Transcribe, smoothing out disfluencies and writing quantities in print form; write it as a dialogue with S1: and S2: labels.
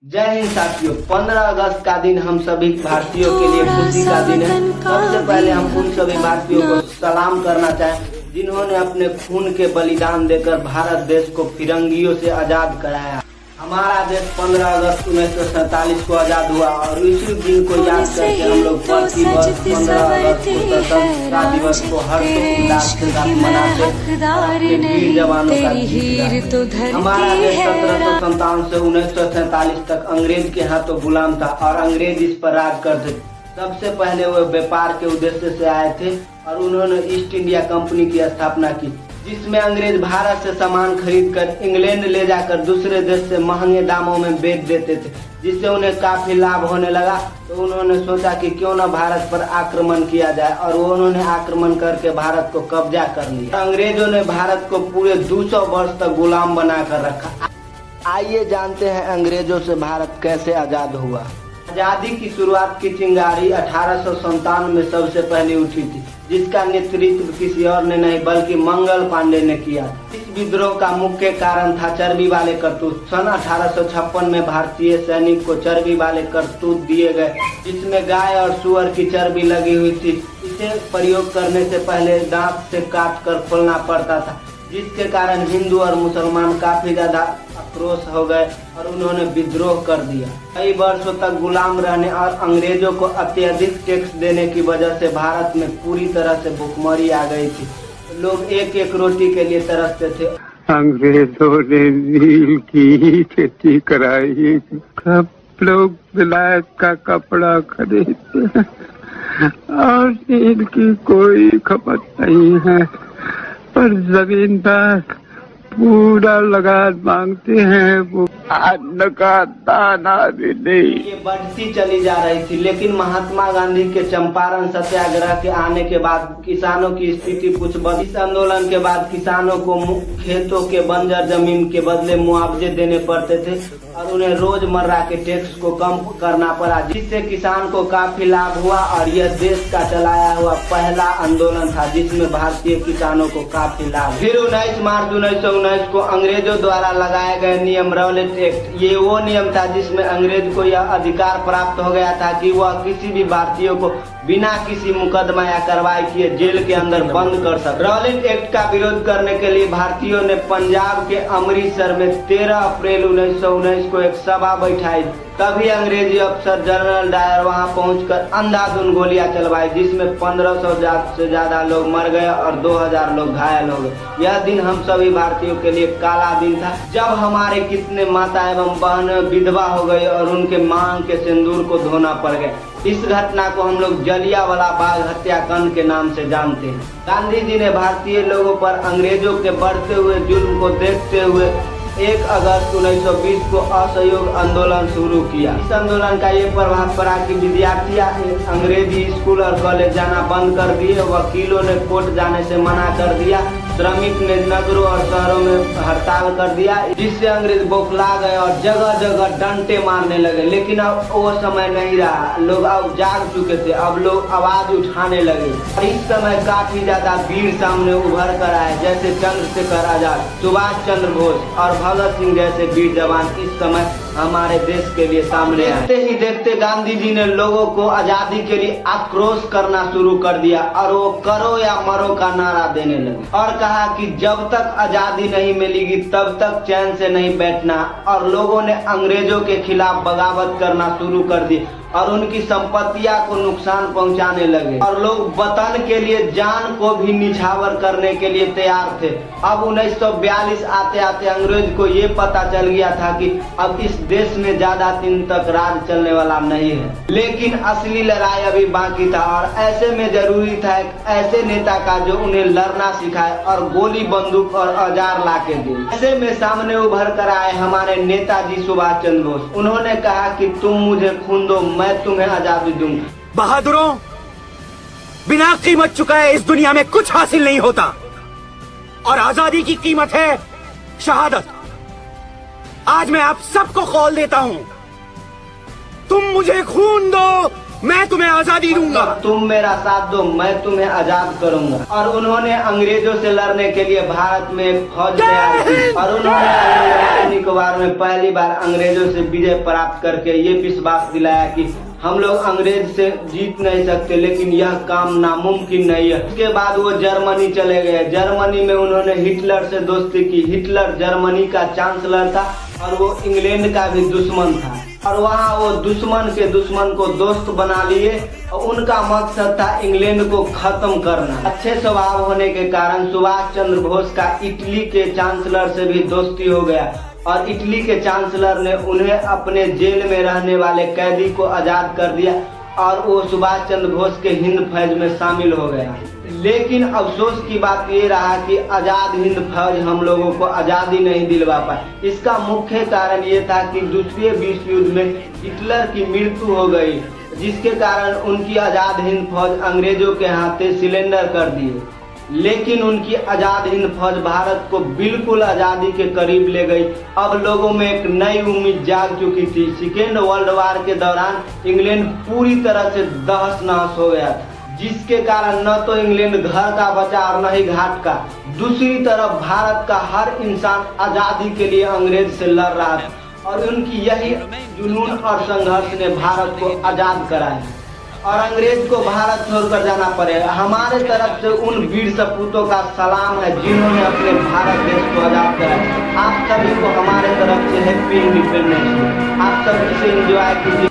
S1: जय हिंद साथियों। 15 अगस्त का दिन हम सभी भारतीयों के लिए खुशी का दिन है। सबसे पहले हम उन सभी भारतीयों को सलाम करना चाहें जिन्होंने अपने खून के बलिदान देकर भारत देश को फिरंगियों से आजाद कराया। हमारा देश 15 अगस्त 1947 को आजाद हुआ और इसी दिन को याद करके हम लोग प्रति वर्ष 15 अगस्त को स्वतंत्रता दिवस को हर्षोल्लास के साथ मनाते हैं। वीर जवानों का जीत। हमारा देश 1757 से 1947 तक अंग्रेज के हाथों गुलाम था और अंग्रेज इस पर राज करते थे। सबसे पहले वो व्यापार के उद्देश्य से आए थे और उन्होंने ईस्ट इंडिया कंपनी की स्थापना की, जिसमें अंग्रेज भारत से सामान खरीदकर इंग्लैंड ले जाकर दूसरे देश से महंगे दामों में बेच देते थे, जिससे उन्हें काफी लाभ होने लगा। तो उन्होंने सोचा कि क्यों न भारत पर आक्रमण किया जाए और उन्होंने आक्रमण करके भारत को कब्जा कर लिया। अंग्रेजों ने भारत को पूरे 200 वर्ष तक गुलाम बनाकर रखा। आइए जानते हैं अंग्रेजों से भारत कैसे आजाद हुआ। आजादी की शुरुआत की चिंगारी 1857 में सबसे पहले उठी थी, जिसका नेतृत्व किसी और ने नहीं बल्कि मंगल पांडे ने किया। इस विद्रोह का मुख्य कारण था चर्बी वाले करतूत। सन 1856 में भारतीय सैनिक को चर्बी वाले करतूत दिए गए, जिसमें गाय और सुअर की चर्बी लगी हुई थी। इसे प्रयोग करने से पहले दांत से काट कर खोलना पड़ता था, जिसके कारण हिंदू और मुसलमान काफी ज्यादा आक्रोश हो गए और उन्होंने विद्रोह कर दिया। कई वर्षों तक गुलाम रहने और अंग्रेजों को अत्यधिक टैक्स देने की वजह से भारत में पूरी तरह से भुखमरी आ गई थी। लोग एक एक रोटी के लिए तरसते थे।
S2: अंग्रेजों ने नील की खेती कराई, सब लोग विलायत का कपड़ा खरीदते हैं और नील की कोई खपत नहीं है, पर जमींदार पूरा लगान मांगते हैं, वो अन्न का दाना भी नहीं।
S1: ये बढ़ती चली जा रही थी, लेकिन महात्मा गांधी के चंपारण सत्याग्रह के आने के बाद किसानों की स्थिति कुछ बदली। इस आंदोलन के बाद किसानों को खेतों के बंजर जमीन के बदले मुआवजे देने पड़ते थे और उन्हें रोजमर्रा के टैक्स को कम करना पड़ा, जिससे किसान को काफी लाभ हुआ और यह देश का चलाया हुआ पहला आंदोलन था जिसमें भारतीय किसानों को काफी लाभ। फिर 19 मार्च 1919 को अंग्रेजों द्वारा लगाए गए नियम रॉलेट एक्ट। ये वो नियम था जिसमें अंग्रेज को यह अधिकार प्राप्त हो गया था कि वह किसी भी भारतीय को बिना किसी मुकदमा या कार्रवाई किए जेल के अंदर बंद कर सकते। रॉलेट एक्ट का विरोध करने के लिए भारतीयों ने पंजाब के अमृतसर में 13 अप्रैल 1919 को एक सभा बैठाई। तभी अंग्रेजी अफसर जनरल डायर वहां पहुंचकर अंधाधुंध गोलियां चलवाई, जिसमें 1500 से ज्यादा लोग मर गए और 2000 लोग घायल हो गए। यह दिन हम सभी भारतीयों के लिए काला दिन था, जब हमारे कितने माता एवं बहन विधवा हो गई और उनके मांग के सिंदूर को धोना पड़ गया। इस घटना को हम लोग जलियांवाला बाग हत्याकांड के नाम से जानते हैं। गांधी जी ने भारतीय लोगों पर अंग्रेजों के बढ़ते हुए जुल्म को देखते हुए 1 अगस्त 1920 को असहयोग आंदोलन शुरू किया। इस आंदोलन का ये प्रभाव पड़ा कि विद्यार्थी अंग्रेजी स्कूल और कॉलेज जाना बंद कर दिए, वकीलों ने कोर्ट जाने से मना कर दिया, श्रमिक ने नगरों और शहरों में हड़ताल कर दिया, जिससे अंग्रेज बौखला गए और जगह जगह डंडे मारने लगे। लेकिन अब वो समय नहीं रहा, लोग अब जाग चुके थे, अब लोग आवाज उठाने लगे। और इस समय काफी ज्यादा वीर सामने उभर कर आए, जैसे चंद्रशेखर आजाद, सुभाष चंद्र बोस और भगत सिंह जैसे वीर जवान इस समय हमारे देश के लिए सामने आए। देखते ही देखते गांधी जी ने लोगों को आजादी के लिए आक्रोश करना शुरू कर दिया और वो करो या मरो का नारा देने लगे और कहा कि जब तक आजादी नहीं मिलेगी तब तक चैन से नहीं बैठना। और लोगों ने अंग्रेजों के खिलाफ बगावत करना शुरू कर दी और उनकी संपत्तियां को नुकसान पहुंचाने लगे और लोग वतन के लिए जान को भी निछावर करने के लिए तैयार थे। अब 1942 आते आते अंग्रेज को ये पता चल गया था कि अब इस देश में ज्यादा दिन तक राज चलने वाला नहीं है, लेकिन असली लड़ाई अभी बाकी था और ऐसे में जरूरी था एक ऐसे नेता का जो उन्हें लड़ना सिखाए और गोली बंदूक और औजार ला के दे। ऐसे में सामने उभर कर आए हमारे नेताजी सुभाष चंद्र बोस। उन्होंने कहा कि तुम मुझे खून दो, मैं तुम्हें आजादी दूंगा।
S3: बहादुरों, बिना कीमत चुकाए इस दुनिया में कुछ हासिल नहीं होता और आजादी की कीमत है शहादत। आज मैं आप सबको कॉल देता हूं, तुम मुझे खून दो, मैं तुम्हें आजादी दूंगा।
S1: तुम मेरा साथ दो, मैं तुम्हें आजाद करूंगा। और उन्होंने अंग्रेजों से लड़ने के लिए भारत में एक फौज तैयार की और उन्होंने अंडमान निकोबार में पहली बार अंग्रेजों से विजय प्राप्त करके ये विश्वास दिलाया कि हम लोग अंग्रेज से जीत नहीं सकते, लेकिन यह काम नामुमकिन नहीं है। उसके बाद वो जर्मनी चले गए। जर्मनी में उन्होंने हिटलर से दोस्ती की। हिटलर जर्मनी का चांसलर था और वो इंग्लैंड का भी दुश्मन था और वहाँ वो दुश्मन के दुश्मन को दोस्त बना लिए और उनका मकसद था इंग्लैंड को खत्म करना। अच्छे स्वभाव होने के कारण सुभाष चंद्र बोस का इटली के चांसलर से भी दोस्ती हो गया और इटली के चांसलर ने उन्हें अपने जेल में रहने वाले कैदी को आजाद कर दिया और वो सुभाष चंद्र बोस के हिंद फौज में शामिल हो गया। लेकिन अफसोस की बात ये रहा कि आजाद हिंद फौज हम लोगों को आजादी नहीं दिलवा पाई। इसका मुख्य कारण ये था कि दूसरे विश्व युद्ध में हिटलर की मृत्यु हो गई, जिसके कारण उनकी आजाद हिंद फौज अंग्रेजों के हाथे सिलेंडर कर दिए। लेकिन उनकी आजाद हिंद फौज भारत को बिल्कुल आजादी के करीब ले गई। अब लोगों में एक नई उम्मीद जाग चुकी थी। सेकेंड वर्ल्ड वार के दौरान इंग्लैंड पूरी तरह से तहस नहस हो गया था, जिसके कारण न तो इंग्लैंड घर का बचा और न ही घाट का। दूसरी तरफ भारत का हर इंसान आजादी के लिए अंग्रेज से लड़ रहा था और उनकी यही जुनून और संघर्ष ने भारत को आजाद कराया और अंग्रेज को भारत छोड़कर जाना पड़ेगा। हमारे तरफ से उन वीर सपूतों का सलाम है जिन्होंने अपने भारत देश को आजाद कराया। आप सभी को हमारे तरफ से हैप्पी इंडिपेंडेंस डे। आप सभी से एंजॉय कीजिए।